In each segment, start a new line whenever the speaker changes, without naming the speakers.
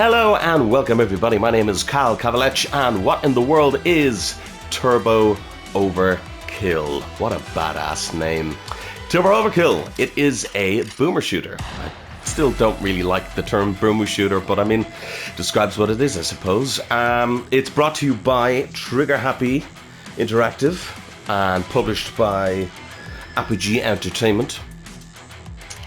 Hello and welcome everybody, my name is Kavalech and what in the world is Turbo Overkill? What a badass name. Turbo Overkill, it is a boomer shooter. I still don't really like the term boomer shooter, but I mean, describes what it is, I suppose. It's brought to you by Trigger Happy Interactive and published by Apogee Entertainment.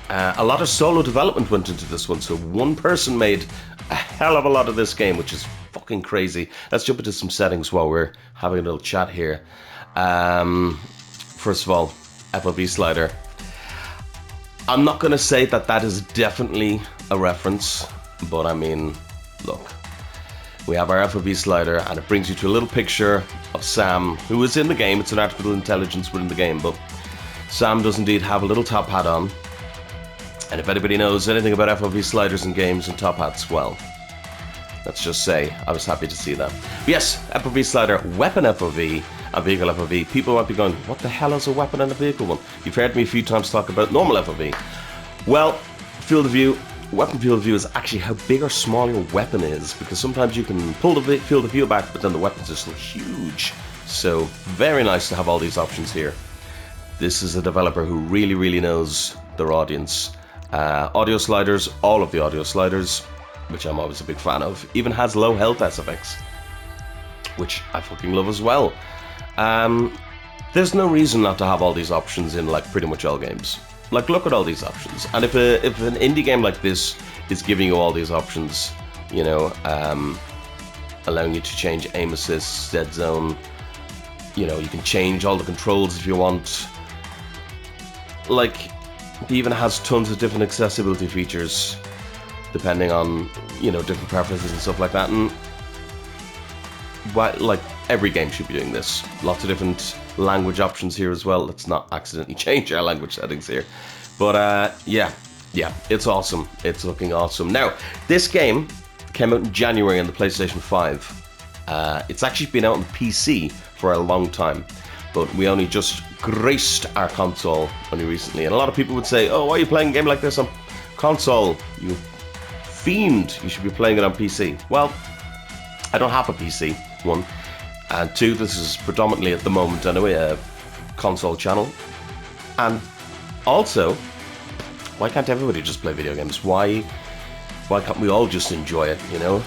A lot of solo development went into this one, so one person made a hell of a lot of this game, which is fucking crazy. Let's jump into some settings while we're having a little chat here. First of all, FOV slider. I'm not going to say that that is definitely a reference, but I mean, look. We have our FOV slider, and it brings you to a little picture of Sam, who is in the game. It's an artificial intelligence within the game, but Sam does indeed have a little top hat on. And if anybody knows anything about FOV sliders in games and top hats, well, let's just say I was happy to see that. But yes, FOV slider, weapon FOV, and vehicle FOV. People might be going, what the hell is a weapon and a vehicle one? You've heard me a few times talk about normal FOV. Well, field of view, weapon field of view is actually how big or small your weapon is, because sometimes you can pull the field of view back, but then the weapons are still huge. So, very nice to have all these options here. This is a developer who really knows their audience. Audio sliders, all of the audio sliders, which I'm always a big fan of, even has low health SFX, which I fucking love as well. There's no reason not to have all these options in like pretty much all games. Like, look at all these options, and if an indie game like this is giving you all these options, you know, allowing you to change aim assist, dead zone, you know, you can change all the controls if you want, like. It even has tons of different accessibility features depending on, you know, different preferences and stuff like that. And like every game should be doing this. Lots of different language options here as well. Let's not accidentally change our language settings here. But yeah, it's awesome. It's looking awesome. Now, this game came out in January on the PlayStation 5. It's actually been out on PC for a long time, but we only just graced our console only recently. And a lot of people would say, oh, why are you playing a game like this on console? You fiend, you should be playing it on PC. Well, I don't have a PC, one. And two, this is predominantly at the moment anyway a console channel. And also, why can't everybody just play video games? Why can't we all just enjoy it, you know?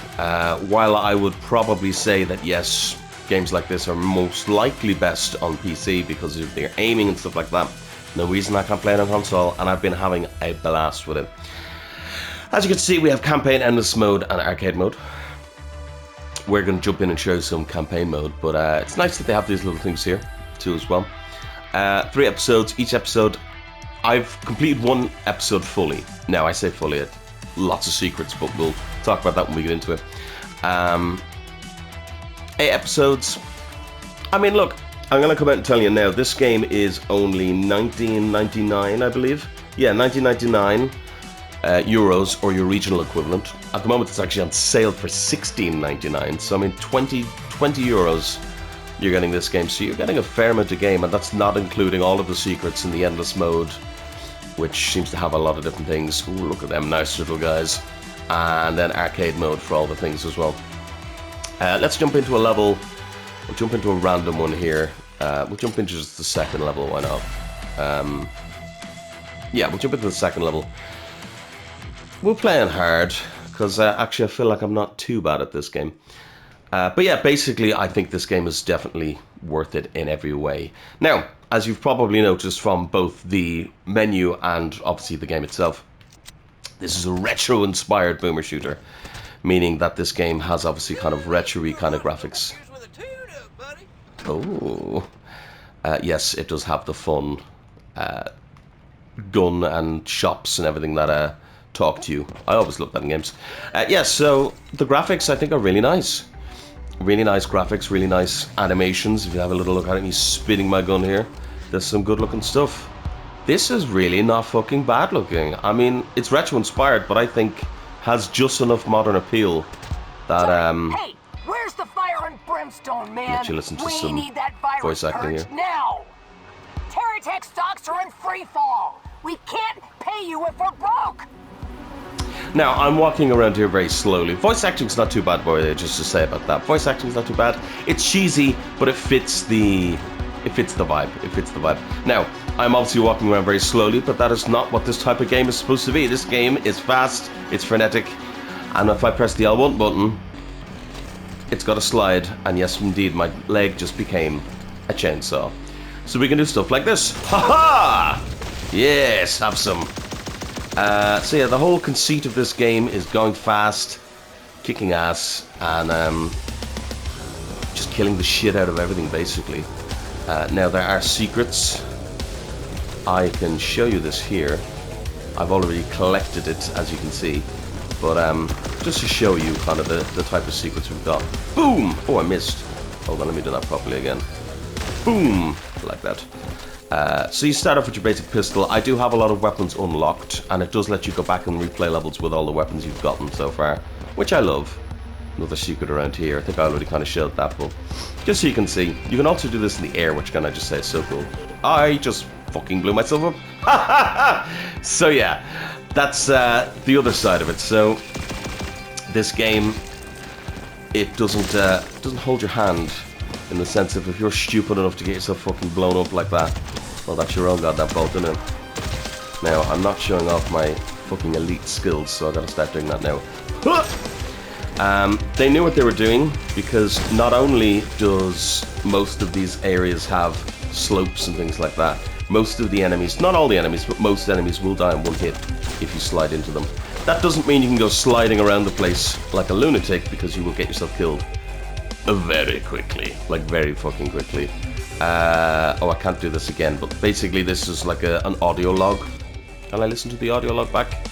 While I would probably say that yes, games like this are most likely best on PC because of their aiming and stuff like that. No reason I can't play it on console, and I've been having a blast with it. As you can see, we have campaign, endless mode, and arcade mode. We're going to jump in and show some campaign mode, but it's nice that they have these little things here too as well. 3 episodes. Each episode, I've completed 1 episode fully. Now I say fully, lots of secrets, but we'll talk about that when we get into it. 8 episodes. I mean, look, I'm going to come out and tell you now, this game is only $19.99, I believe. Yeah, $19.99 euros, or your regional equivalent. At the moment, it's actually on sale for $16.99. So, I mean, 20 euros you're getting this game. So you're getting a fair amount of game, and that's not including all of the secrets in the endless mode, which seems to have a lot of different things. Ooh, look at them nice little guys. And then arcade mode for all the things as well. Let's jump into a level. We'll jump into a random one here. We'll jump into just the second level, why not? Yeah, we'll jump into the second level. We'll play on hard, because actually I feel like I'm not too bad at this game. But yeah, basically I think this game is definitely worth it in every way. Now, as you've probably noticed from both the menu and obviously the game itself, this is a retro-inspired boomer shooter. Meaning that this game has obviously kind of retro-y kind of graphics. Oh, yes, it does have the fun gun and shops and everything that talk to you. I always love that in games. Yes, so the graphics I think are really nice. Really nice graphics, really nice animations. If you have a little look at it, he's spinning my gun here. There's some good looking stuff. This is really not fucking bad looking. I mean, it's retro-inspired, but I think has just enough modern appeal that
Hey, where's the fire and brimstone, man?
Let you listen to some
need that
voice acting here.
Now. Terratech stocks are in free fall. We can't pay you if we're broke.
Now, I'm walking around here very slowly. Voice acting's not too bad, boy, just to say about that. Voice acting's not too bad. It's cheesy, but it fits the vibe. It fits the vibe. Now, I'm obviously walking around very slowly, but that is not what this type of game is supposed to be. This game is fast, it's frenetic, and if I press the L1 button, it's got a slide, and yes, indeed, my leg just became a chainsaw. So we can do stuff like this. Ha-ha! Yes, have some. So yeah, the whole conceit of this game is going fast, kicking ass, and just killing the shit out of everything, basically. Now, there are secrets. I can show you this here. I've already collected it, as you can see. But just to show you kind of the type of secrets we've got. Boom! Oh, I missed. Hold on, let me do that properly again. Boom! Like that. So you start off with your basic pistol. I do have a lot of weapons unlocked, and it does let you go back and replay levels with all the weapons you've gotten so far, which I love. Another secret around here. I think I already kind of showed that, but just so you can see. You can also do this in the air, which can I just say is so cool. I just fucking blew myself up. So yeah, that's the other side of it. So this game, it doesn't hold your hand, in the sense of if you're stupid enough to get yourself fucking blown up like that, well, that's your own goddamn fault, isn't it? Now, I'm not showing off my fucking elite skills, so I gotta start doing that now. They knew what they were doing, because not only does most of these areas have slopes and things like that, most of the enemies, not all the enemies, but most enemies will die in one hit if you slide into them. That doesn't mean you can go sliding around the place like a lunatic, because you will get yourself killed very quickly, like very fucking quickly. Oh, I can't do this again, but basically this is like an audio log. Can I listen to the audio log back?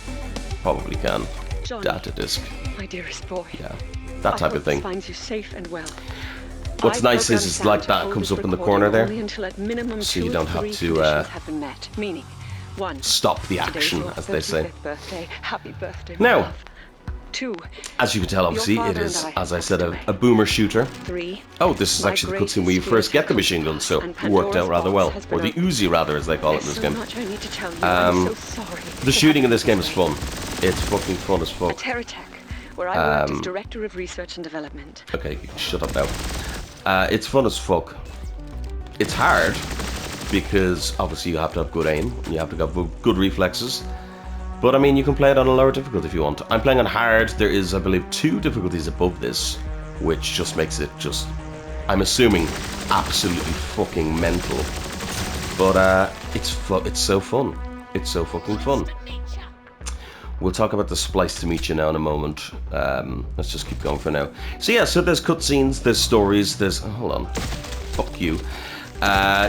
Probably can.
Johnny,
data disk.
My dearest boy.
Yeah, that type of thing.
Finds you safe and well.
What's nice is like that comes up in the corner there, so you don't have to
meaning, 1,
stop the action, as they say.
Birthday. Happy birthday,
now,
2,
as you can tell, obviously, it is, as I said, a boomer shooter.
3,
oh, this is actually the cutscene where you first get the machine gun, so it worked out rather well. Or the Uzi, rather, as they call it in this game. The shooting in this game is fun. It's fucking fun as fuck.
Where I worked as Director of Research and Development.
Okay, shut up now. It's fun as fuck. It's hard, because obviously you have to have good aim, and you have to have good reflexes. But I mean, you can play it on a lower difficulty if you want. I'm playing on hard. There is, I believe, 2 difficulties above this, which just makes it just, I'm assuming, absolutely fucking mental. But it's so fun. It's so fucking fun. We'll talk about the splice to meet you now in a moment. Let's just keep going for now. So yeah, so there's cutscenes, there's stories, there's... hold on. Fuck you.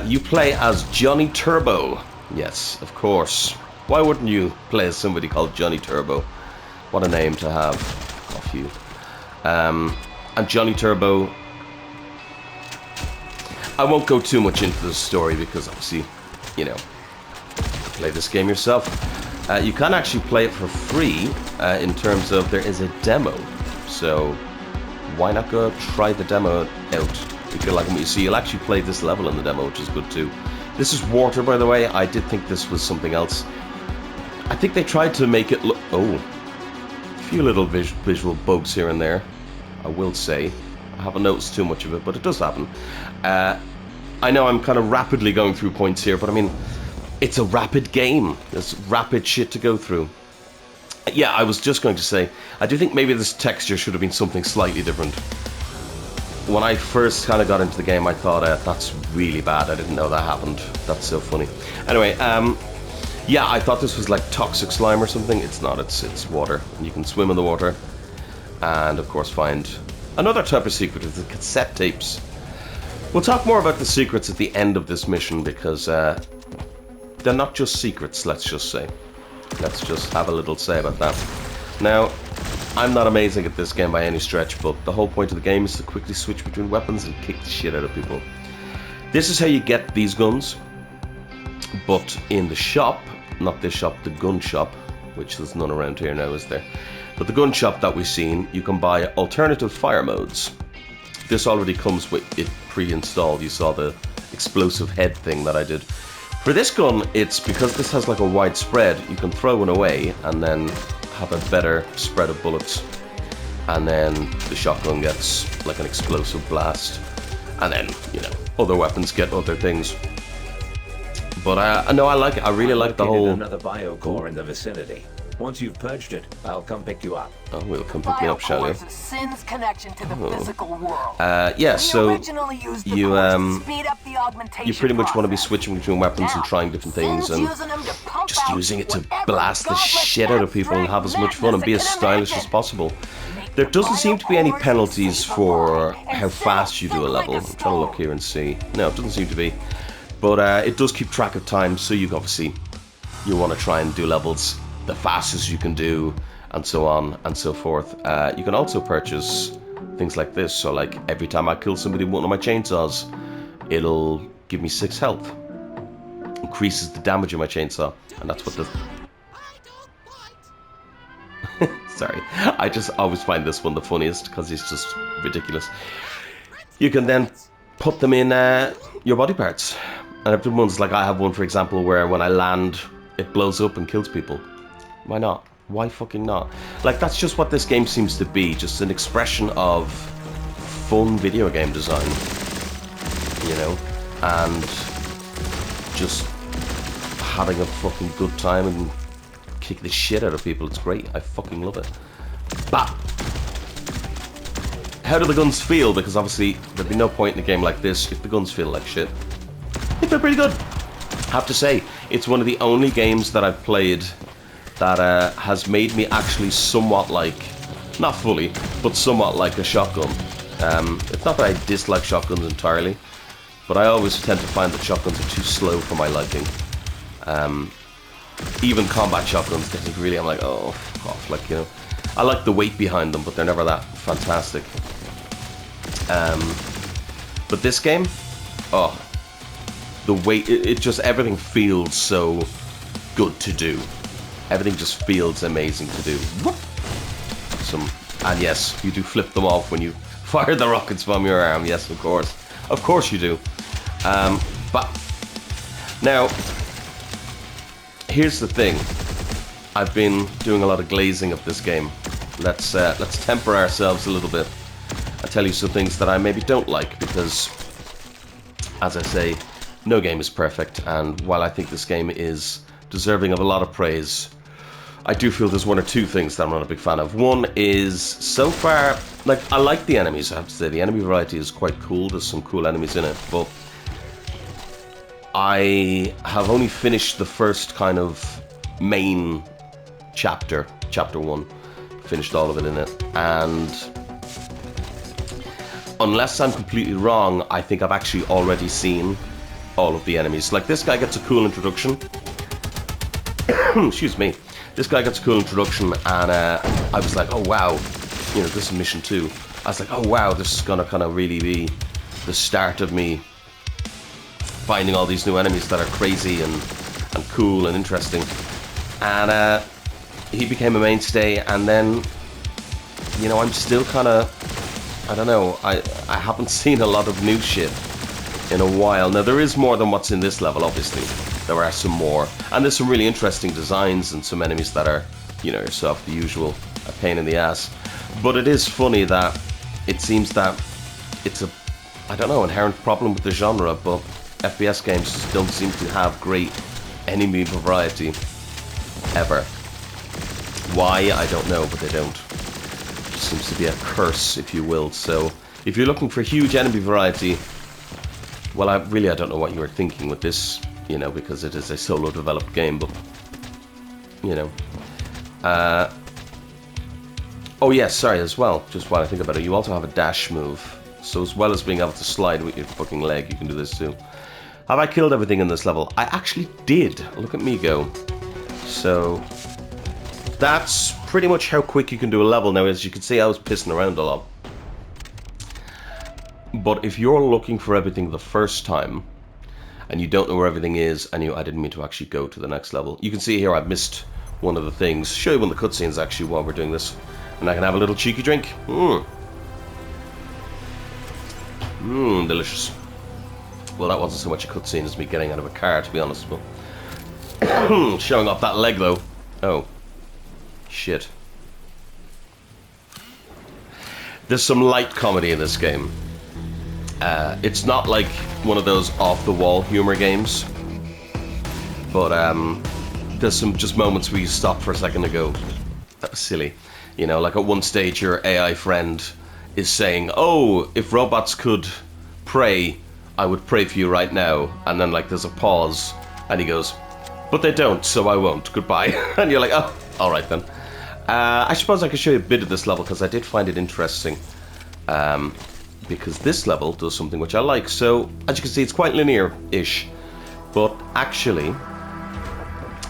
You play as Johnny Turbo. Yes, of course. Why wouldn't you play as somebody called Johnny Turbo? What a name to have. Off you. And Johnny Turbo... I won't go too much into the story because obviously, you know, play this game yourself. You can actually play it for free in terms of there is a demo. So why not go try the demo out? If you like what you see, you'll actually play this level in the demo, which is good too. This is water, by the way. I did think this was something else. I think they tried to make it look... oh, a few little visual bugs here and there, I will say. I haven't noticed too much of it, but it does happen. I know I'm kind of rapidly going through points here, but I mean, it's a rapid game. There's rapid shit to go through. Yeah, I was just going to say, I do think maybe this texture should have been something slightly different. When I first kind of got into the game, I thought, that's really bad. I didn't know that happened. That's so funny. Anyway, yeah, I thought this was like toxic slime or something. It's not. It's water. And you can swim in the water. And, of course, find another type of secret is the cassette tapes. We'll talk more about the secrets at the end of this mission because they're not just secrets, let's just say. Let's just have a little say about that. Now, I'm not amazing at this game by any stretch, but the whole point of the game is to quickly switch between weapons and kick the shit out of people. This is how you get these guns, but in the shop, not this shop, the gun shop, which there's none around here now, is there? But the gun shop that we've seen, you can buy alternative fire modes. This already comes with it pre-installed. You saw the explosive head thing that I did. For this gun, it's because this has like a wide spread, you can throw one away and then have a better spread of bullets, and then the shotgun gets like an explosive blast, and then, you know, other weapons get other things. But no, I like it. I really like the whole...
Another biocore in the vicinity. Once you've purged it, I'll come pick you up.
Oh, we'll come pick me up, shall you?
Sin's connection to the physical world.
Yeah, so you
you
pretty much want to be switching between weapons and trying different things, and just using it to blast the shit out of people and have as much fun and be as stylish as possible. There doesn't seem to be any penalties for how fast you do a level. I'm trying to look here and see. No, it doesn't seem to be. But it does keep track of time, so you obviously you want to try and do levels the fastest you can do, and so on and so forth. You can also purchase things like this. So like every time I kill somebody with one of my chainsaws, it'll give me 6 health. Increases the damage of my chainsaw, and that's what the... Sorry, I just always find this one the funniest because it's just ridiculous. You can then put them in your body parts. And if the ones like I have one, for example, where when I land, it blows up and kills people. Why not? Why fucking not? Like, that's just what this game seems to be. Just an expression of fun video game design. You know? And just having a fucking good time and kick the shit out of people. It's great. I fucking love it. But how do the guns feel? Because obviously there'd be no point in a game like this if the guns feel like shit. They feel pretty good. I have to say, it's one of the only games that I've played that has made me actually somewhat like, not fully, but somewhat like a shotgun. It's not that I dislike shotguns entirely, but I always tend to find that shotguns are too slow for my liking. Even combat shotguns, they really, I'm like, oh, fuck off. Like, you know, I like the weight behind them, but they're never that fantastic. But this game, oh, the weight, it just, everything feels so good to do. Everything just feels amazing to do. And yes, you do flip them off when you fire the rockets from your arm. Yes, of course. Of course you do. But now, here's the thing. I've been doing a lot of glazing of this game. Let's temper ourselves a little bit. I'll tell you some things that I maybe don't like, because, as I say, no game is perfect, and while I think this game is deserving of a lot of praise, I do feel there's one or two things that I'm not a big fan of. One is, so far, like, I like the enemies, I have to say. The enemy variety is quite cool. There's some cool enemies in it, but I have only finished the first kind of main chapter, chapter 1. Finished all of it in it, and unless I'm completely wrong, I think I've actually already seen all of the enemies. Like, this guy gets a cool introduction. Excuse me. This guy gets a cool introduction, and I was like, oh wow, you know, this is mission 2. I was like, oh wow, this is gonna kind of really be the start of me finding all these new enemies that are crazy and cool and interesting. And he became a mainstay, and then, you know, I'm still kind of, I don't know, I haven't seen a lot of new shit in a while. Now, there is more than what's in this level, obviously. There are some more, and there's some really interesting designs and some enemies that are, you know, yourself, the usual, a pain in the ass. But it is funny that it seems that it's a, I don't know, inherent problem with the genre, but FPS games just don't seem to have great enemy variety ever. Why, I don't know, but they don't. It seems to be a curse, if you will. So if you're looking for huge enemy variety, well, I don't know what you were thinking with this, you know, because it is a solo developed game, but, you know. Oh yes, sorry, as well, just while I think about it, you also have a dash move. So as well as being able to slide with your fucking leg, you can do this too. Have I killed everything in this level? I actually did. Look at me go. So that's pretty much how quick you can do a level. Now, as you can see, I was pissing around a lot. But if you're looking for everything the first time, and you don't know where everything is, and I didn't mean to actually go to the next level. You can see here I've missed one of the things. Show you one of the cutscenes actually while we're doing this. And I can have a little cheeky drink. Delicious. Well, that wasn't so much a cutscene as me getting out of a car, to be honest. But showing off that leg, though. Oh. shit. There's some light comedy in this game. It's not like one of those off-the-wall humor games, but there's some just moments where you stop for a second and go, that was silly. You know, like at one stage your AI friend is saying, oh, if robots could pray, I would pray for you right now. And then like there's a pause and he goes, but they don't, so I won't, goodbye. And you're like, oh, alright then. I suppose I could show you a bit of this level because I did find it interesting. Because this level does something which I like. So, as you can see, it's quite linear-ish. But actually,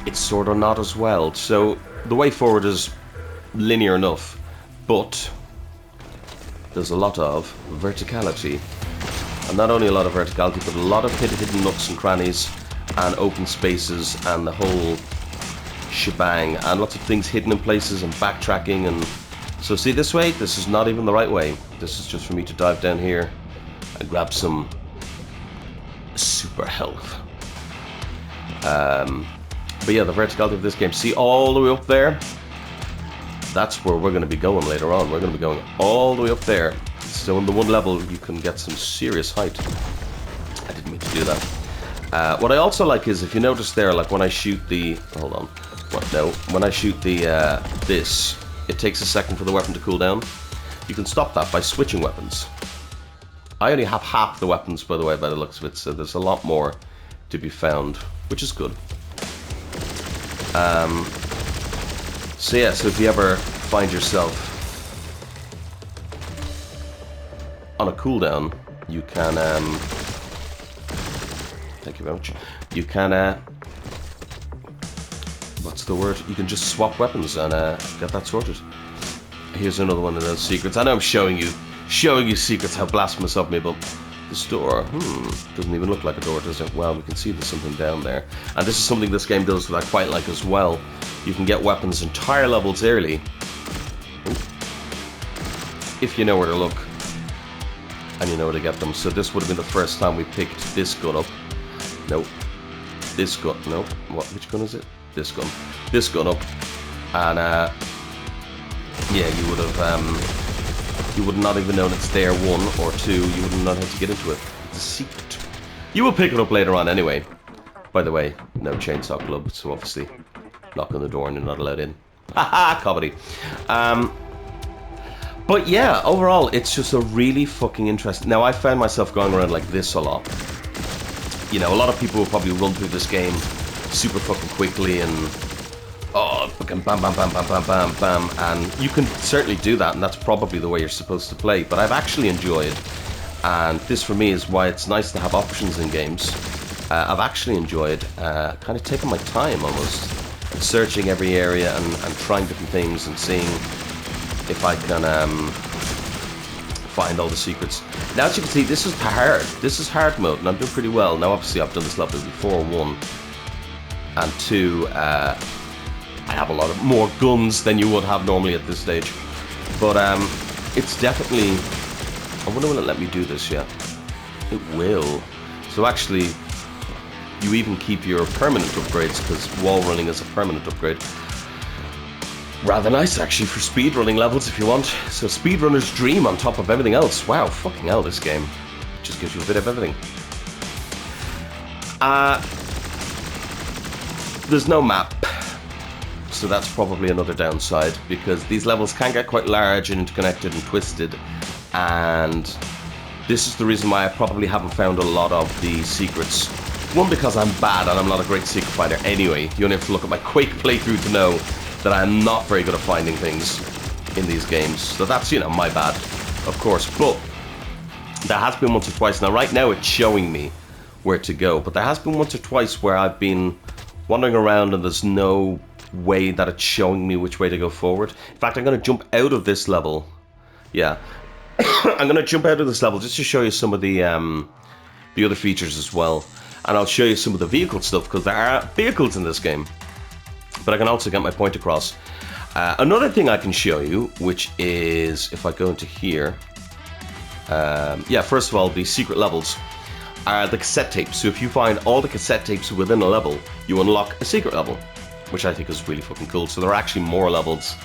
it's sort of not as well. So, the way forward is linear enough. But there's a lot of verticality. And not only a lot of verticality, but a lot of hidden nooks and crannies. And open spaces and the whole shebang. And lots of things hidden in places and backtracking and... So see this way? This is not even the right way. This is just for me to dive down here and grab some super health. But yeah, the verticality of this game. See all the way up there? That's where we're going to be going later on. We're going to be going all the way up there. So in the one level you can get some serious height. I didn't mean to do that. What I also like is, if you notice there, like when I shoot the... Hold on. What? No. When I shoot the this... It takes a second for the weapon to cool down. You can stop that by switching weapons. I only have half the weapons, by the way, by the looks of it, so there's a lot more to be found, which is good. So yeah, so if you ever find yourself on a cooldown, you can, thank you very much, you can, what's the word? You can just swap weapons and get that sorted. Here's another one of those secrets. I know I'm showing you secrets, how blasphemous of me, but this door, doesn't even look like a door, does it? Well, we can see there's something down there. And this is something this game does that I quite like as well. You can get weapons entire levels early, if you know where to look, and you know where to get them. So this would have been the first time we picked this gun up. Nope. This gun, nope. What? Which gun is it? This gun up, and yeah, you would have you would not even known it's there. One or two, you wouldn't know how to get into it. It's a secret. You will pick it up later on anyway. By the way, no chainsaw club, so obviously knock on the door and you're not allowed in. Haha, comedy. But yeah, overall, it's just a really fucking interesting. Now, I found myself going around like this a lot. You know, a lot of people will probably run through this game super fucking quickly and fucking bam bam bam bam bam bam bam, and you can certainly do that, and that's probably the way you're supposed to play. But I've actually enjoyed, and this for me is why it's nice to have options in games. I've actually enjoyed kind of taking my time, almost searching every area and trying different things and seeing if I can find all the secrets. Now, as you can see, this is hard. This is hard mode, and I'm doing pretty well. Now, obviously, I've done this level before, 1. And 2, I have a lot of more guns than you would have normally at this stage. But it's definitely... I wonder will it let me do this yet? It will. So actually, you even keep your permanent upgrades, because wall running is a permanent upgrade. Rather nice, actually, for speedrunning levels if you want. So speedrunner's dream on top of everything else. Wow, fucking hell, this game just gives you a bit of everything. There's no map, so that's probably another downside, because these levels can get quite large and interconnected and twisted, and this is the reason why I probably haven't found a lot of the secrets. One, because I'm bad and I'm not a great secret finder anyway. You only have to look at my Quake playthrough to know that I'm not very good at finding things in these games. So that's, you know, my bad, of course. But there has been once or twice. Now, right now it's showing me where to go, but there has been once or twice where I've been wandering around and there's no way that it's showing me which way to go forward. In fact, I'm going to jump out of this level. Yeah. I'm going to jump out of this level just to show you some of the other features as well. And I'll show you some of the vehicle stuff, because there are vehicles in this game. But I can also get my point across. Another thing I can show you, which is, if I go into here, yeah, first of all, the secret levels are the cassette tapes. So if you find all the cassette tapes within a level, you unlock a secret level. which I think is really fucking cool. So there are actually more levels,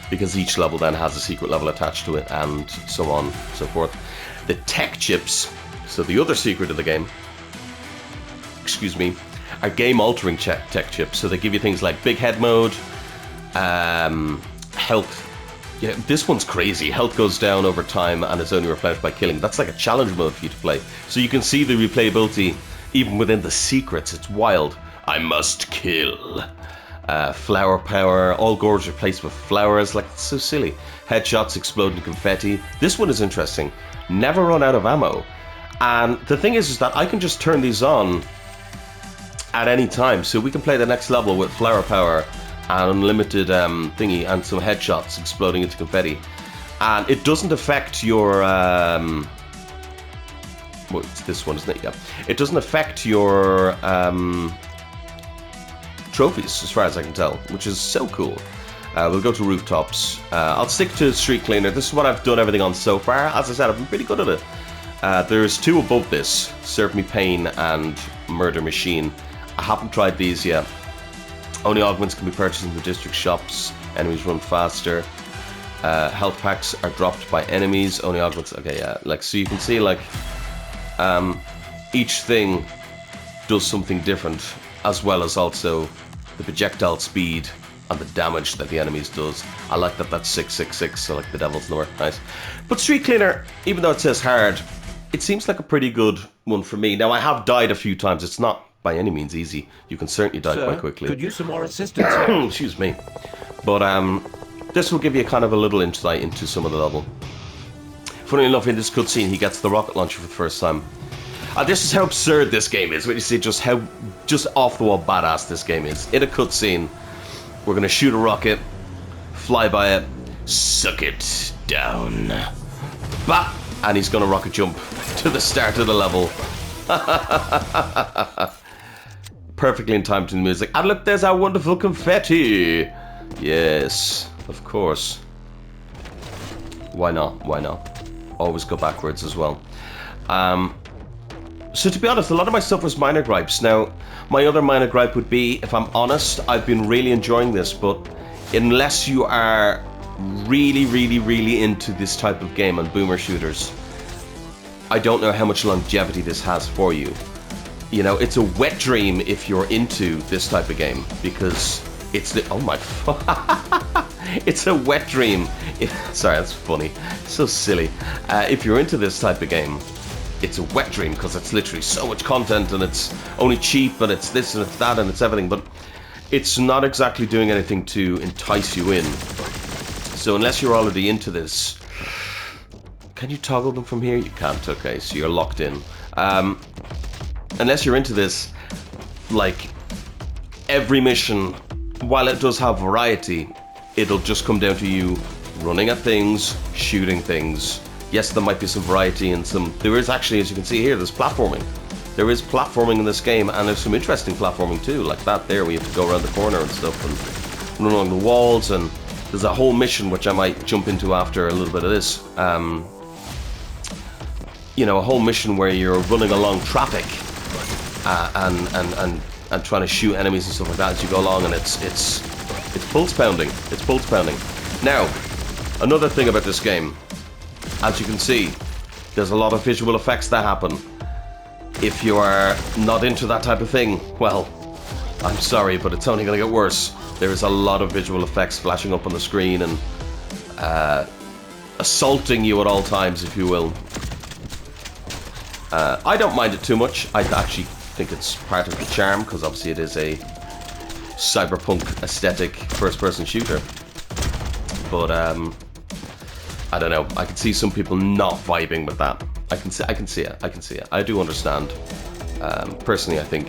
because each level then has a secret level attached to it, and so on and so forth. The tech chips, so the other secret of the game, excuse me, are game-altering tech chips. So they give you things like big head mode, health. Yeah, this one's crazy. Health goes down over time and is only replenished by killing. That's like a challenge mode for you to play. So you can see the replayability even within the secrets. It's wild. I must kill. Flower power. All gourds replaced with flowers. Like, it's so silly. Headshots, exploding confetti. This one is interesting. Never run out of ammo. And the thing is that I can just turn these on at any time. So we can play the next level with flower power and unlimited thingy and some headshots exploding into confetti, and it doesn't affect your well, it's this one, isn't it? Yeah, it doesn't affect your trophies as far as I can tell, which is so cool. We'll go to rooftops. I'll stick to street cleaner. This is what I've done everything on so far. As I said, I've been pretty good at it. There's two above this, Serve Me Pain and Murder Machine. I haven't tried these yet. Only augments can be purchased in the district shops. Enemies run faster. Health packs are dropped by enemies. Only augments. Okay, yeah. Like, so you can see, like, each thing does something different, as well as also the projectile speed and the damage that the enemies does. I like that that's 666, so like the devil's number. Nice. But street cleaner, even though it says hard, it seems like a pretty good one for me. Now, I have died a few times. It's not by any means easy. You can certainly die quite quickly.
Could use some more assistance.
Excuse me. But this will give you kind of a little insight into some of the level. Funny enough, in this cutscene, he gets the rocket launcher for the first time. This is how absurd this game is. When you see just how off the wall badass this game is. In a cutscene, we're gonna shoot a rocket, fly by it, suck it down, bah, and he's gonna rocket jump to the start of the level. Perfectly in time to the music. And look, there's our wonderful confetti. Yes, of course. Why not? Why not? Always go backwards as well. So to be honest, a lot of my stuff was minor gripes. Now, my other minor gripe would be, if I'm honest, I've been really enjoying this, but unless you are really, really, really into this type of game and boomer shooters, I don't know how much longevity this has for you. You know, it's a wet dream if you're into this type of game, because it's the, oh my, it's a wet dream. Sorry, that's funny. So silly. If you're into this type of game, it's a wet dream, because it's literally so much content, and it's only cheap, and it's this and it's that and it's everything, but it's not exactly doing anything to entice you in. So unless you're already into this, can you toggle them from here? You can't. Okay, so you're locked in. Unless you're into this, like, every mission, while it does have variety, it'll just come down to you running at things, shooting things. Yes, there might be some variety and some... There is actually, as you can see here, there's platforming. There is platforming in this game, and there's some interesting platforming too, like that there, where you have to go around the corner and stuff, and run along the walls, and there's a whole mission which I might jump into after a little bit of this. You know, a whole mission where you're running along traffic, and trying to shoot enemies and stuff like that as you go along, and it's pulse pounding. It's pulse pounding. Now, another thing about this game, as you can see, there's a lot of visual effects that happen. If you are not into that type of thing, well, I'm sorry, but it's only going to get worse. There is a lot of visual effects flashing up on the screen and assaulting you at all times, if you will. I don't mind it too much. I actually think it's part of the charm, because obviously it is a cyberpunk aesthetic first-person shooter. But I don't know. I can see some people not vibing with that. I can see it. I do understand. Personally, I think,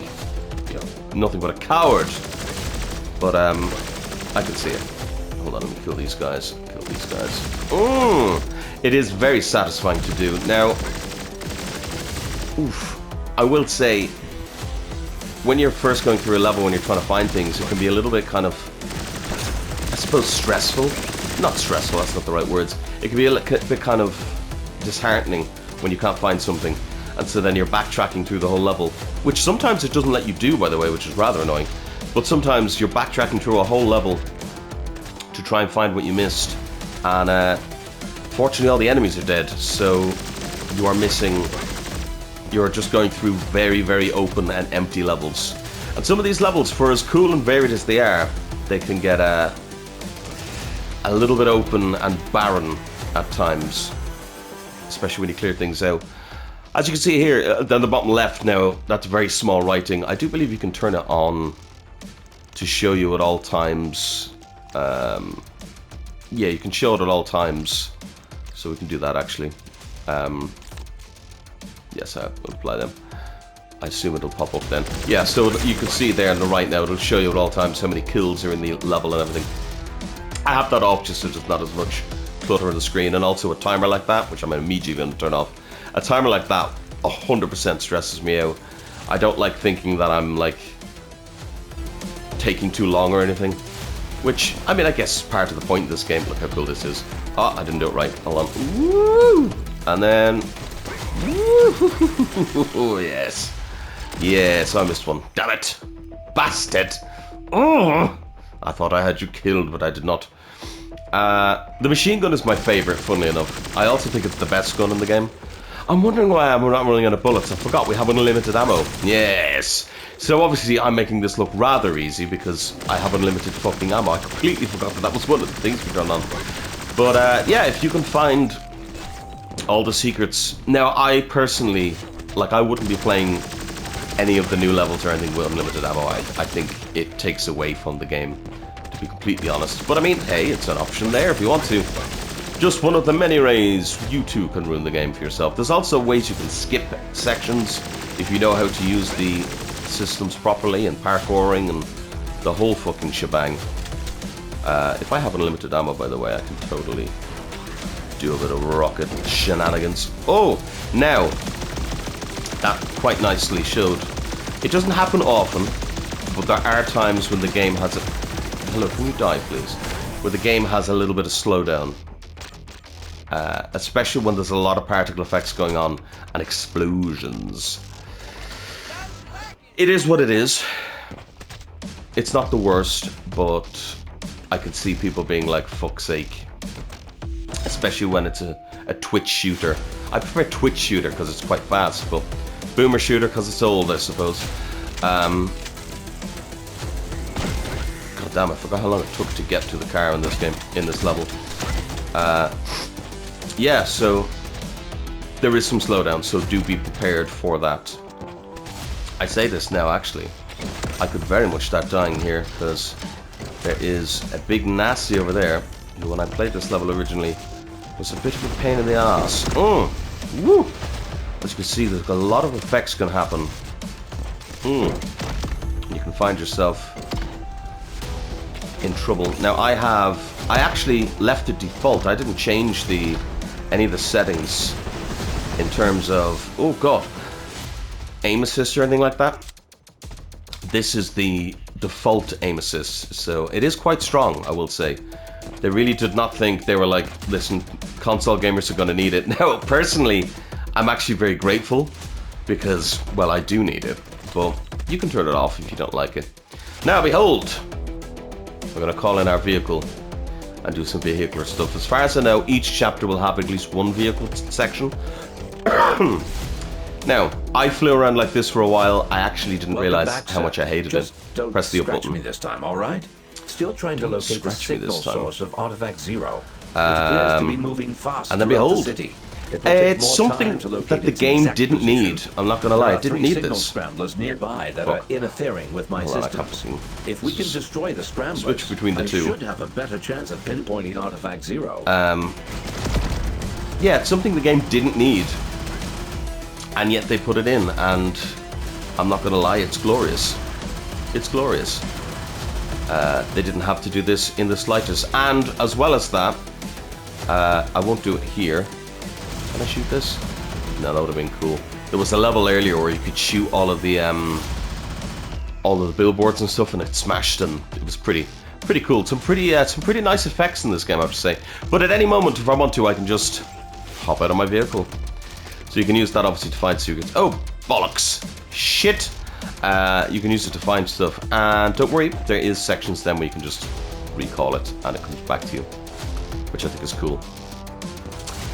you know, nothing but a coward. But I can see it. Hold on, let me kill these guys. Kill these guys. It is very satisfying to do. Now, I will say, when you're first going through a level, when you're trying to find things, it can be a little bit kind of, I suppose, stressful. Not stressful, that's not the right words. It can be a bit kind of disheartening when you can't find something, and so then you're backtracking through the whole level, which sometimes it doesn't let you do, by the way, which is rather annoying. But sometimes you're backtracking through a whole level to try and find what you missed, and fortunately all the enemies are dead, so you are missing. You're just going through very, very open and empty levels. And some of these levels, for as cool and varied as they are, they can get a little bit open and barren at times, especially when you clear things out. As you can see here, down the bottom left now, that's very small writing. I do believe you can turn it on to show you at all times. Yeah, you can show it at all times, so we can do that actually. Yes, I will apply them. I assume it'll pop up then. Yeah, so you can see there on the right now, it'll show you at all times how many kills are in the level and everything. I have that off just so there's not as much clutter on the screen, and also a timer like that, which I'm immediately going to turn off. A timer like that 100% stresses me out. I don't like thinking that I'm like taking too long or anything, which, I mean, I guess is part of the point of this game. Look how cool this is. Oh, I didn't do it right. Hold on. Woo! And then... Woo! Yes. Yes, I missed one. Damn it. Bastard. Oh! I thought I had you killed, but I did not. The machine gun is my favorite, funnily enough. I also think it's the best gun in the game. I'm wondering why I'm not running out of bullets. I forgot we have unlimited ammo. Yes. So obviously I'm making this look rather easy because I have unlimited fucking ammo. I completely forgot that was one of the things we turned on. But yeah, if you can find all the secrets. Now, I personally, like, I wouldn't be playing any of the new levels or anything with unlimited ammo. I think it takes away from the game, to be completely honest. But I mean, hey, it's an option there if you want to. Just one of the many ways you too can ruin the game for yourself. There's also ways you can skip sections if you know how to use the systems properly, and parkouring and the whole fucking shebang. If I have unlimited ammo, by the way, I can totally do a bit of rocket shenanigans. Oh, now, that quite nicely showed. It doesn't happen often, but there are times when the game has a... Hello, can you die, please? Where the game has a little bit of slowdown. Especially when there's a lot of particle effects going on and explosions. It is what it is. It's not the worst, but I can see people being like, fuck's sake. Especially when it's a twitch shooter. I prefer twitch shooter because it's quite fast, but boomer shooter because it's old, I suppose. God damn, I forgot how long it took to get to the car in this game, in this level. Yeah, so there is some slowdown, so do be prepared for that. I say this now, actually. I could very much start dying here, because there is a big nasty over there, who when I played this level originally, was a bit of a pain in the ass. Woo! As you can see, there's a lot of effects can happen. You can find yourself in trouble. Now, I actually left it default. I didn't change any of the settings in terms of, oh god, aim assist or anything like that. This is the default aim assist, so it is quite strong, I will say. They really did not think, they were like, listen, console gamers are going to need it. Now, personally, I'm actually very grateful because, well, I do need it, but you can turn it off if you don't like it. Now, behold, we're going to call in our vehicle and do some vehicular stuff. As far as I know, each chapter will have at least one vehicle section. Now, I flew around like this for a while. I actually didn't realize how much I hated it.
Don't
press the up
scratch
button.
me this time, all right? Still trying to locate the signal source of Artifact Zero. It appears to be moving fast
and then
throughout
behold,
the city.
it's something that the game didn't need. I'm not gonna lie, it didn't need this.
Scramblers nearby that are interfering with my systems. If we can destroy the scramblers,
switch between the two.
I should have a better chance of pinpointing Artifact Zero.
Yeah, it's something the game didn't need, and yet they put it in, and I'm not gonna lie, it's glorious. It's glorious. They didn't have to do this in the slightest, and as well as that, I won't do it here. Can I shoot this? No, that would have been cool. There was a level earlier where you could shoot all of the billboards and stuff, and it smashed, and it was pretty cool. Some pretty nice effects in this game, I have to say. But at any moment, if I want to, I can just hop out of my vehicle. So you can use that obviously to find secrets. Oh, bollocks! Shit! You can use it to find stuff, and don't worry, there is sections then where you can just recall it and it comes back to you, which I think is cool.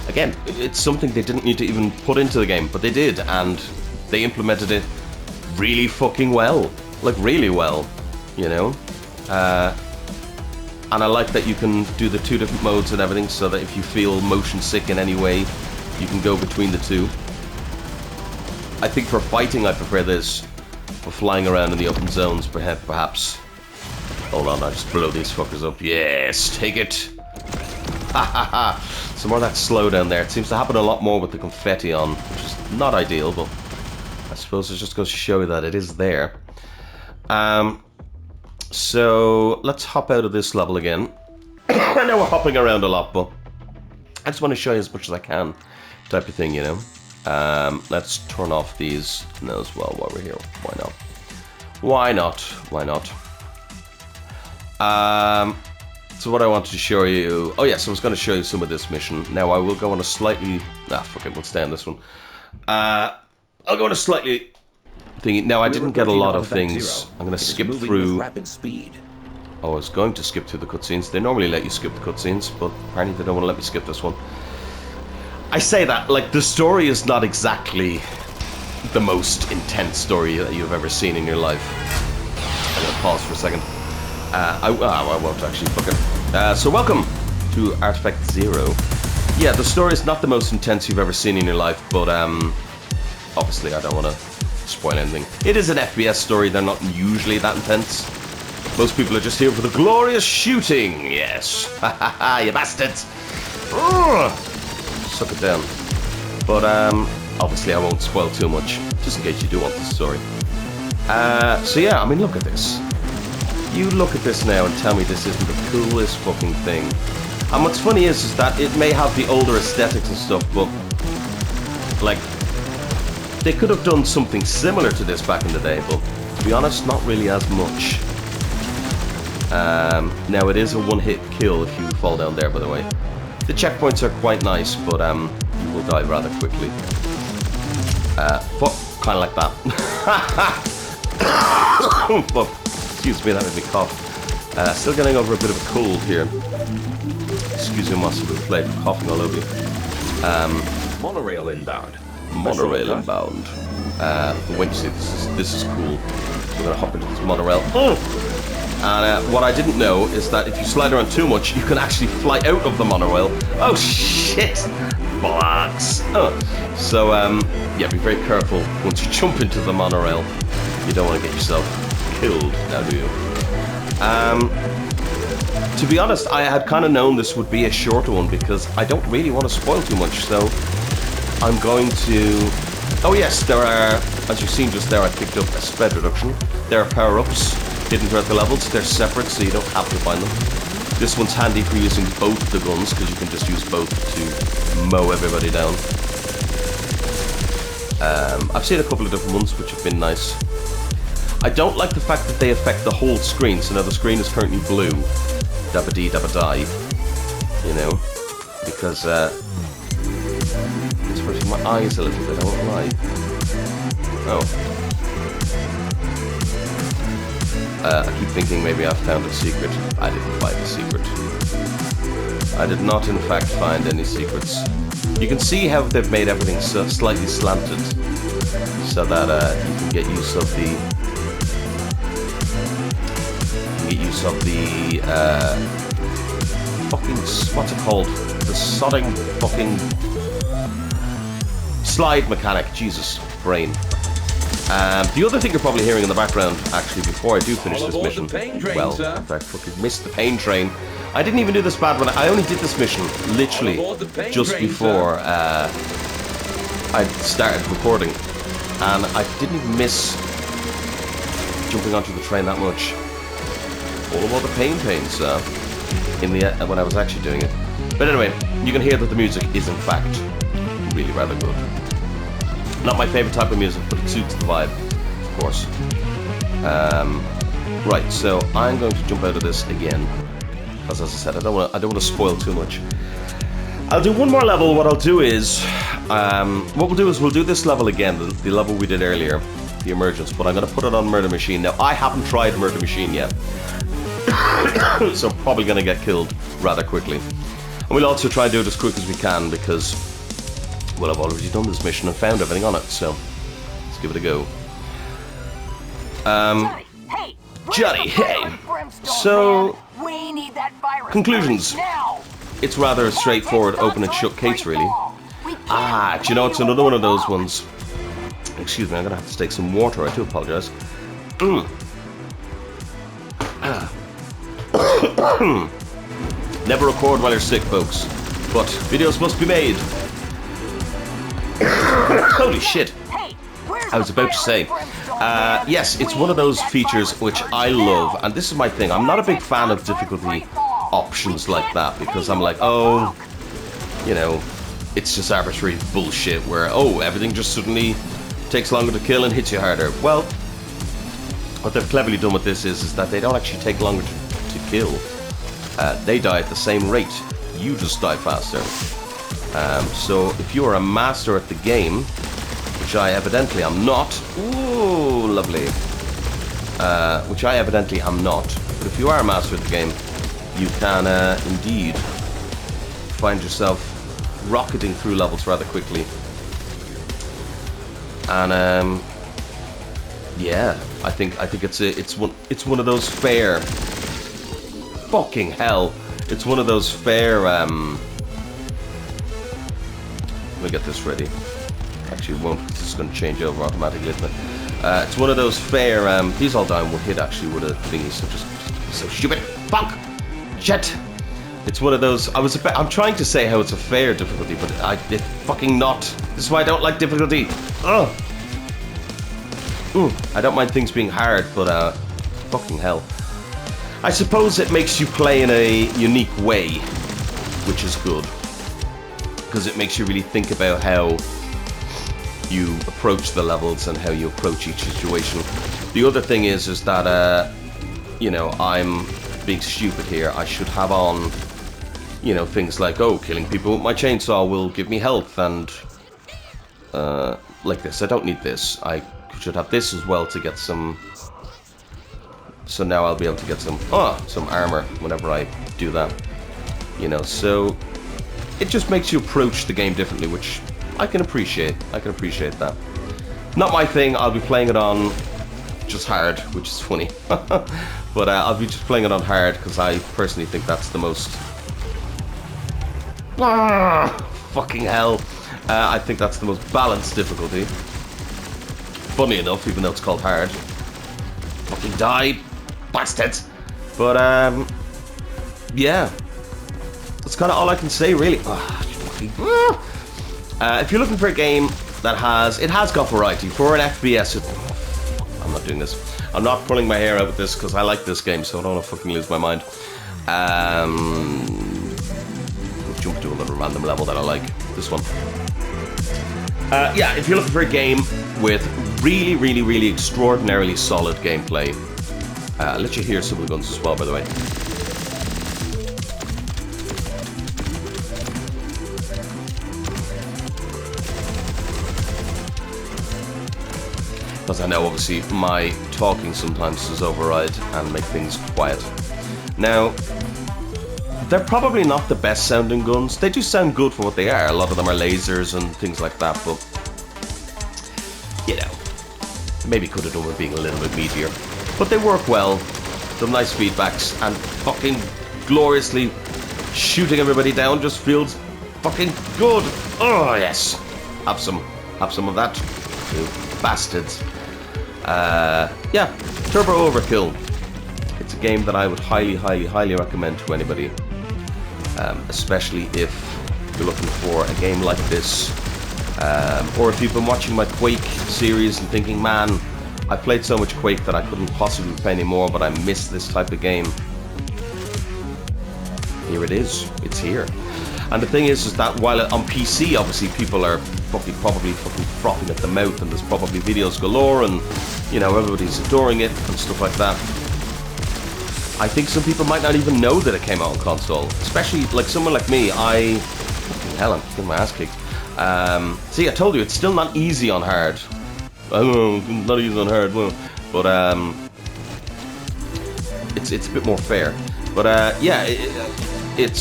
Again, it's something they didn't need to even put into the game, but they did, and they implemented it really fucking well. Like, really well, you know? And I like that you can do the 2 different modes and everything, so that if you feel motion sick in any way, you can go between the 2. I think for fighting I prefer this. For flying around in the open zones, perhaps. Hold on, I'll just blow these fuckers up. Yes, take it! Ha ha ha! Some more of that slowdown there. It seems to happen a lot more with the confetti on, which is not ideal, but I suppose it just goes to show you that it is there. So let's hop out of this level again. I know we're hopping around a lot, but I just want to show you as much as I can, type of thing, you know. Let's turn off these now as well while we're here. Why not? Why not? Why not? So what I wanted to show you... Oh yes, I was going to show you some of this mission. Now I will go on a slightly... fuck it, we'll stay on this one. I'll go on a slightly... thingy. Now I didn't get a lot of things. I'm going to skip through...
rapid speed.
I was going to skip through the cutscenes. They normally let you skip the cutscenes, but apparently they don't want to let me skip this one. I say that, like, the story is not exactly the most intense story that you've ever seen in your life. I'm going to pause for a second. I won't actually, fuck it. So welcome to Artifact Zero. Yeah, the story is not the most intense you've ever seen in your life, but obviously I don't want to spoil anything. It is an FPS story, they're not usually that intense. Most people are just here for the glorious shooting, yes. Ha ha ha, you bastards! Suck it down. But obviously I won't spoil too much, just in case you do want the story. So yeah, I mean, look at this. You look at this now and tell me this isn't the coolest fucking thing. And what's funny is that it may have the older aesthetics and stuff, but like, they could have done something similar to this back in the day, but to be honest, not really as much. Now it is a one-hit kill if you fall down there, by the way. The checkpoints are quite nice, but you will die rather quickly. Kind of like that. But, excuse me, that made me cough. Still getting over a bit of a cold here. Excuse me, must have played coughing all over you.
Monorail inbound.
Monorail inbound. Wait, you see, this is cool. We're gonna hop into this monorail. And what I didn't know is that if you slide around too much, you can actually fly out of the monorail. Oh shit! Bollocks! So yeah, be very careful once you jump into the monorail. You don't want to get yourself killed, now do you? To be honest, I had kind of known this would be a shorter one because I don't really want to spoil too much, so I'm going to... Oh yes, there are, as you've seen just there, I picked up a spread reduction. There are power-ups hidden throughout the levels. They're separate, so you don't have to find them. This one's handy for using both the guns, because you can just use both to mow everybody down. I've seen a couple of different ones, which have been nice. I don't like the fact that they affect the whole screen, so now the screen is currently blue. Dabba-dee, dabba-die. You know? Because, it's hurting my eyes a little bit, I won't lie. Oh. I keep thinking maybe I found a secret. I didn't find a secret. I did not, in fact, find any secrets. You can see how they've made everything so slightly slanted, so that you can get use of the fucking, what's it called? The sodding fucking slide mechanic. Jesus, brain. The other thing you're probably hearing in the background, actually, before I do finish this mission, well, if I fucking missed the pain train, I didn't even do this bad one. I only did this mission literally just before I started recording, and I didn't even miss jumping onto the train that much. All about the pain, sir. In the when I was actually doing it. But anyway, you can hear that the music is in fact really rather good. Not my favorite type of music, but it suits the vibe, of course. Right, so I'm going to jump out of this again, because as I said, I don't want to spoil too much. I'll do one more level. What I'll do is, we'll do this level again, the level we did earlier, the emergence, but I'm going to put it on Murder Machine. Now, I haven't tried Murder Machine yet, so I'm probably going to get killed rather quickly. And we'll also try and do it as quick as we can because, well, I've already done this mission and found everything on it, so let's give it a go. Johnny, hey. So, conclusions. It's rather a straightforward open and shut case, really. Ah, do you know, it's another one of those ones. Excuse me, I'm going to have to take some water. I do apologize. Never record while you're sick, folks. But videos must be made. Holy shit. I was about to say, yes, it's one of those features which I love, and this is my thing. I'm not a big fan of difficulty options like that, because I'm like, oh, you know, it's just arbitrary bullshit where, oh, everything just suddenly takes longer to kill and hits you harder. Well, what they've cleverly done with this is that they don't actually take longer to kill. They die at the same rate. You just die faster. So if you are a master at the game, which I evidently am not. Ooh, lovely. Which I evidently am not. But if you are a master at the game, you can indeed find yourself rocketing through levels rather quickly. And yeah, I think it's one of those fair. Fucking hell! It's one of those fair. Let me get this ready. Actually, it won't. It's just going to change over automatically, isn't it? It's one of those fair. These all die in one hit actually with a thingy. So just so stupid. Fuck. Shit. It's one of those. I'm trying to say how it's a fair difficulty, but it's fucking not. This is why I don't like difficulty. Ugh. I don't mind things being hard, but fucking hell. I suppose it makes you play in a unique way, which is good, because it makes you really think about how you approach the levels and how you approach each situation. The other thing is that you know, I'm being stupid here. I should have on, you know, things like, oh, killing people with my chainsaw will give me health, and like this. I don't need this. I should have this as well to get some. So now I'll be able to get some armor whenever I do that. You know, so it just makes you approach the game differently, which I can appreciate. I can appreciate that. Not my thing. I'll be playing it on just hard, which is funny. But I'll be just playing it on hard because I personally think that's the most. Fucking hell. I think that's the most balanced difficulty. Funny enough, even though it's called hard. Fucking die, bastards. But yeah, that's kind of all I can say, really. If you're looking for a game that has got variety for an FPS. I'm not doing this. I'm not pulling my hair out with this because I like this game, so I don't want to fucking lose my mind. We'll jump to a little random level that I like. This one. Yeah, if you're looking for a game with really, really, really extraordinarily solid gameplay. I'll let you hear some of the guns as well, by the way. Because I know, obviously, my talking sometimes does override and make things quiet. Now, they're probably not the best sounding guns. They do sound good for what they are. A lot of them are lasers and things like that, but, you know, maybe could have done with being a little bit meatier. But they work well. Some nice feedbacks, and fucking gloriously shooting everybody down just feels fucking good. Oh, yes. Have some of that, you bastards. Yeah, Turbo Overkill. It's a game that I would highly, highly, highly recommend to anybody. Especially if you're looking for a game like this. Or if you've been watching my Quake series and thinking, man, I played so much Quake that I couldn't possibly play anymore, but I miss this type of game. Here it is. It's here. And the thing is that while on PC, obviously, people are probably fucking frothing at the mouth, and there's probably videos galore, and, you know, everybody's adoring it and stuff like that. I think some people might not even know that it came out on console. Especially, like, someone like me, fucking hell, I'm getting my ass kicked. See, I told you, it's still not easy on hard. I don't know, not easy on hard, well, but it's a bit more fair. But yeah, it's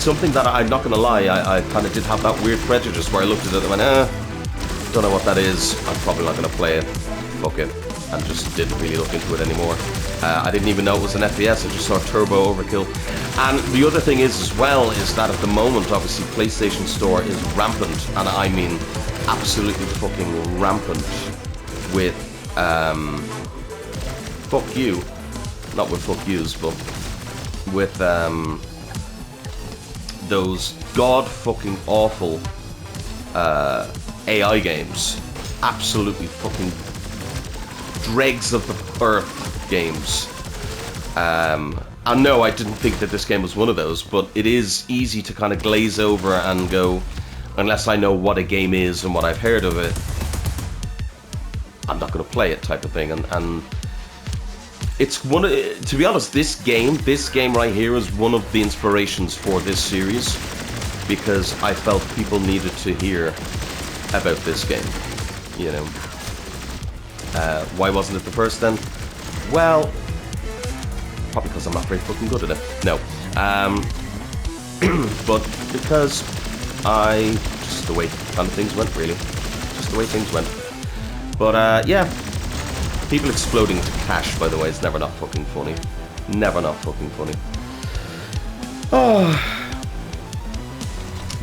something that I'm not gonna lie, I kind of did have that weird prejudice where I looked at it and went, don't know what that is. I'm probably not gonna play it. Fuck it. And just didn't really look into it anymore. I didn't even know it was an FPS. I just saw Turbo Overkill. And the other thing is as well is that at the moment, obviously, PlayStation Store is rampant, and I mean absolutely fucking rampant with fuck you, not with fuck yous, but with those god fucking awful AI games, absolutely fucking dregs of the earth games. And no, I didn't think that this game was one of those, but it is easy to kind of glaze over and go, unless I know what a game is and what I've heard of it, I'm not going to play it type of thing. And it's one of, to be honest, this game right here is one of the inspirations for this series, because I felt people needed to hear about this game, you know. Why wasn't it the first then? Well, probably because I'm not very fucking good at it. No. But because just the way kind of things went, really. Just the way things went. But yeah, people exploding into cash, by the way, is never not fucking funny. Never not fucking funny. Oh.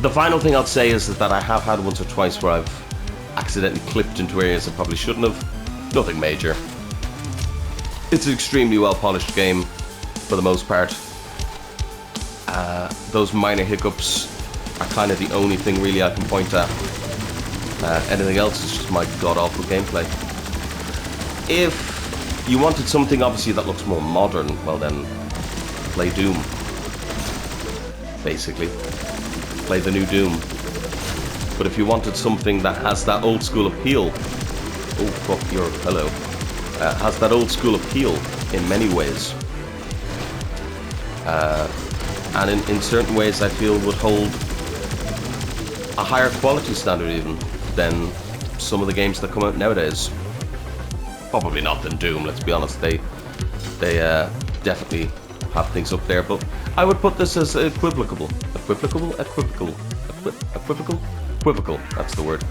The final thing I'll say is that I have had once or twice where I've accidentally clipped into areas I probably shouldn't have. Nothing major. It's an extremely well polished game for the most part. Those minor hiccups are kind of the only thing really I can point at. Anything else is just my god-awful gameplay. If you wanted something obviously that looks more modern, well then, play Doom. Basically. Play the new Doom. But if you wanted something that has that old school appeal, oh fuck your hello, has that old school appeal in many ways, and in certain ways I feel would hold a higher quality standard even than some of the games that come out nowadays. Probably not than Doom, let's be honest. They definitely have things up there, but I would put this as equivocal. That's the word.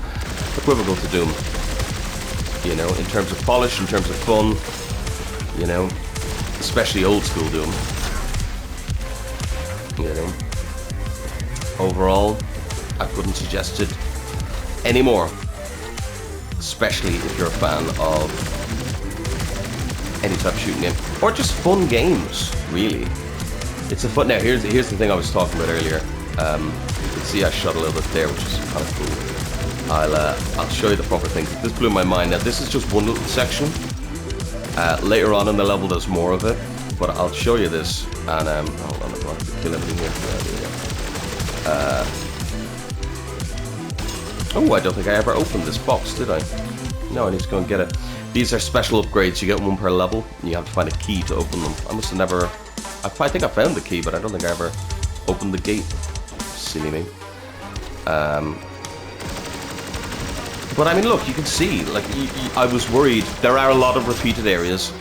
Equivocal to Doom. You know, in terms of polish, in terms of fun. You know, especially old school Doom. You know, overall, I couldn't suggest it anymore. Especially if you're a fan of any type of shooting game, or just fun games, really. It's a fun. Now, here's the thing I was talking about earlier. You can see I shot a little bit there, which is kind of cool. I'll show you the proper thing. This blew my mind. Now, this is just one little section. Later on in the level, there's more of it, but I'll show you this. And hold on, I want to kill everything here. Oh, I don't think I ever opened this box, did I? No, I need to go and get it. These are special upgrades. You get one per level, and you have to find a key to open them. I must have never... I think I found the key, but I don't think I ever opened the gate. Silly me. But I mean, look, you can see, like, I was worried. There are a lot of repeated areas,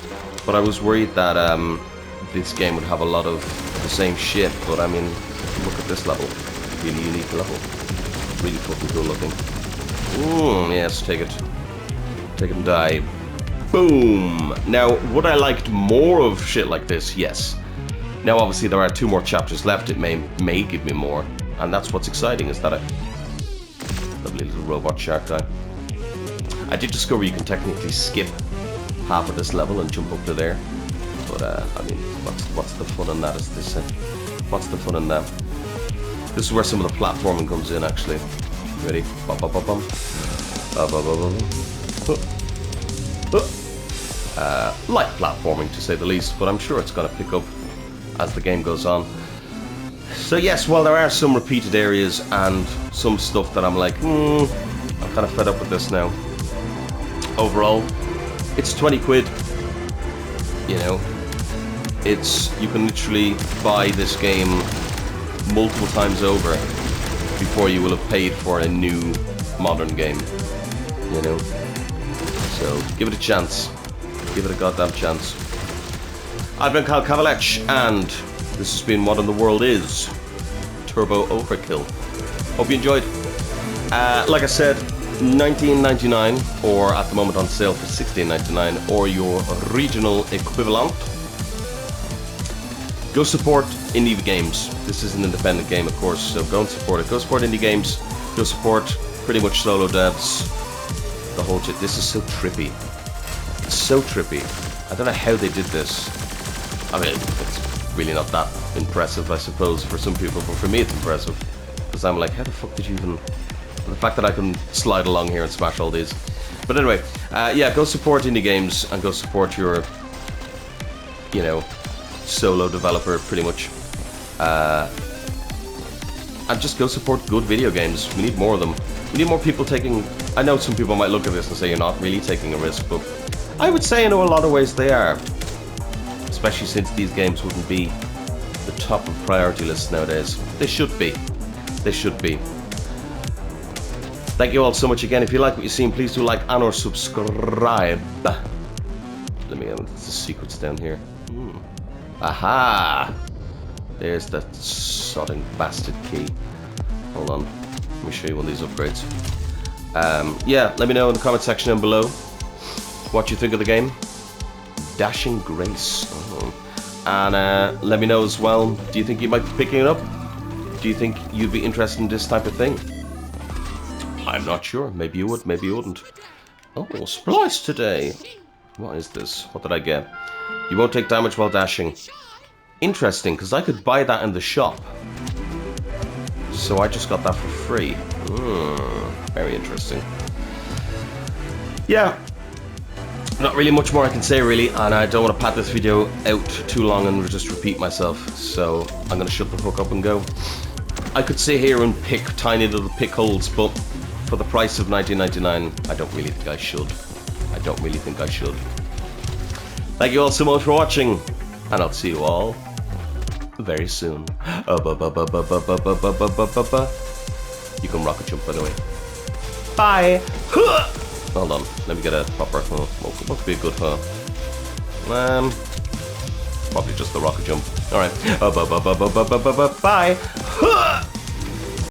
but I was worried that this game would have a lot of the same shit. But I mean, look at this level. Really unique level. Really fucking cool looking. Yes, take it. Take it and die. Boom! Now, would I liked more of shit like this? Yes. Now, obviously, there are 2 more chapters left. It may give me more. And that's what's exciting, is that lovely little robot shark guy. I did discover you can technically skip half of this level and jump up to there. But, I mean, what's the fun in that, as they say? What's the fun in that? This is where some of the platforming comes in, actually. Ready? Bum, bum, bum, bum. Light platforming, to say the least, but I'm sure it's going to pick up as the game goes on. So yes, while there are some repeated areas and some stuff that I'm like, I'm kind of fed up with this now. Overall, it's 20 quid. You know, you can literally buy this game multiple times over before you will have paid for a new modern game. you know. So give it a chance. Give it a goddamn chance. I've been Kavalech, and this has been What in the World Is Turbo Overkill. Hope you enjoyed. Like I said, $19.99, or at the moment on sale for $16.99, or your regional equivalent. Go support indie games. This is an independent game, of course, so go and support it. Go support indie games. Go support pretty much solo devs. The whole shit. This is so trippy. It's so trippy. I don't know how they did this. I mean, it's really not that impressive, I suppose, for some people, but for me it's impressive. Because I'm like, how the fuck did you even... The fact that I can slide along here and smash all these. But anyway, yeah, go support indie games and go support your, you know, solo developer, pretty much. And just go support good video games. We need more of them. We need more people taking... I know some people might look at this and say you're not really taking a risk, but I would say in a lot of ways they are. Especially since these games wouldn't be the top of priority lists nowadays. They should be. They should be. Thank you all so much again. If you like what you've seen, please do like and or subscribe. Let me get the secrets down here. Aha! There's that sodding bastard key. Hold on. Let me show you one of these upgrades. Yeah, let me know in the comment section down below what you think of the game. Dashing Grace. Oh. And let me know as well, do you think you might be picking it up? Do you think you'd be interested in this type of thing? I'm not sure. Maybe you would, maybe you wouldn't. Oh, splice today. What is this? What did I get? You won't take damage while dashing. Interesting, because I could buy that in the shop. So I just got that for free. Very interesting. Yeah. Not really much more I can say, really, and I don't want to pad this video out too long and just repeat myself. So I'm going to shut the fuck up and go. I could sit here and pick tiny little pick holes, but for the price of $19.99, I don't really think I should. I don't really think I should. Thank you all so much for watching, and I'll see you all very soon. You can rocket jump, by the way. Bye. Hold on, let me get a proper. What would be a good probably just the rocket jump. All right. Bye.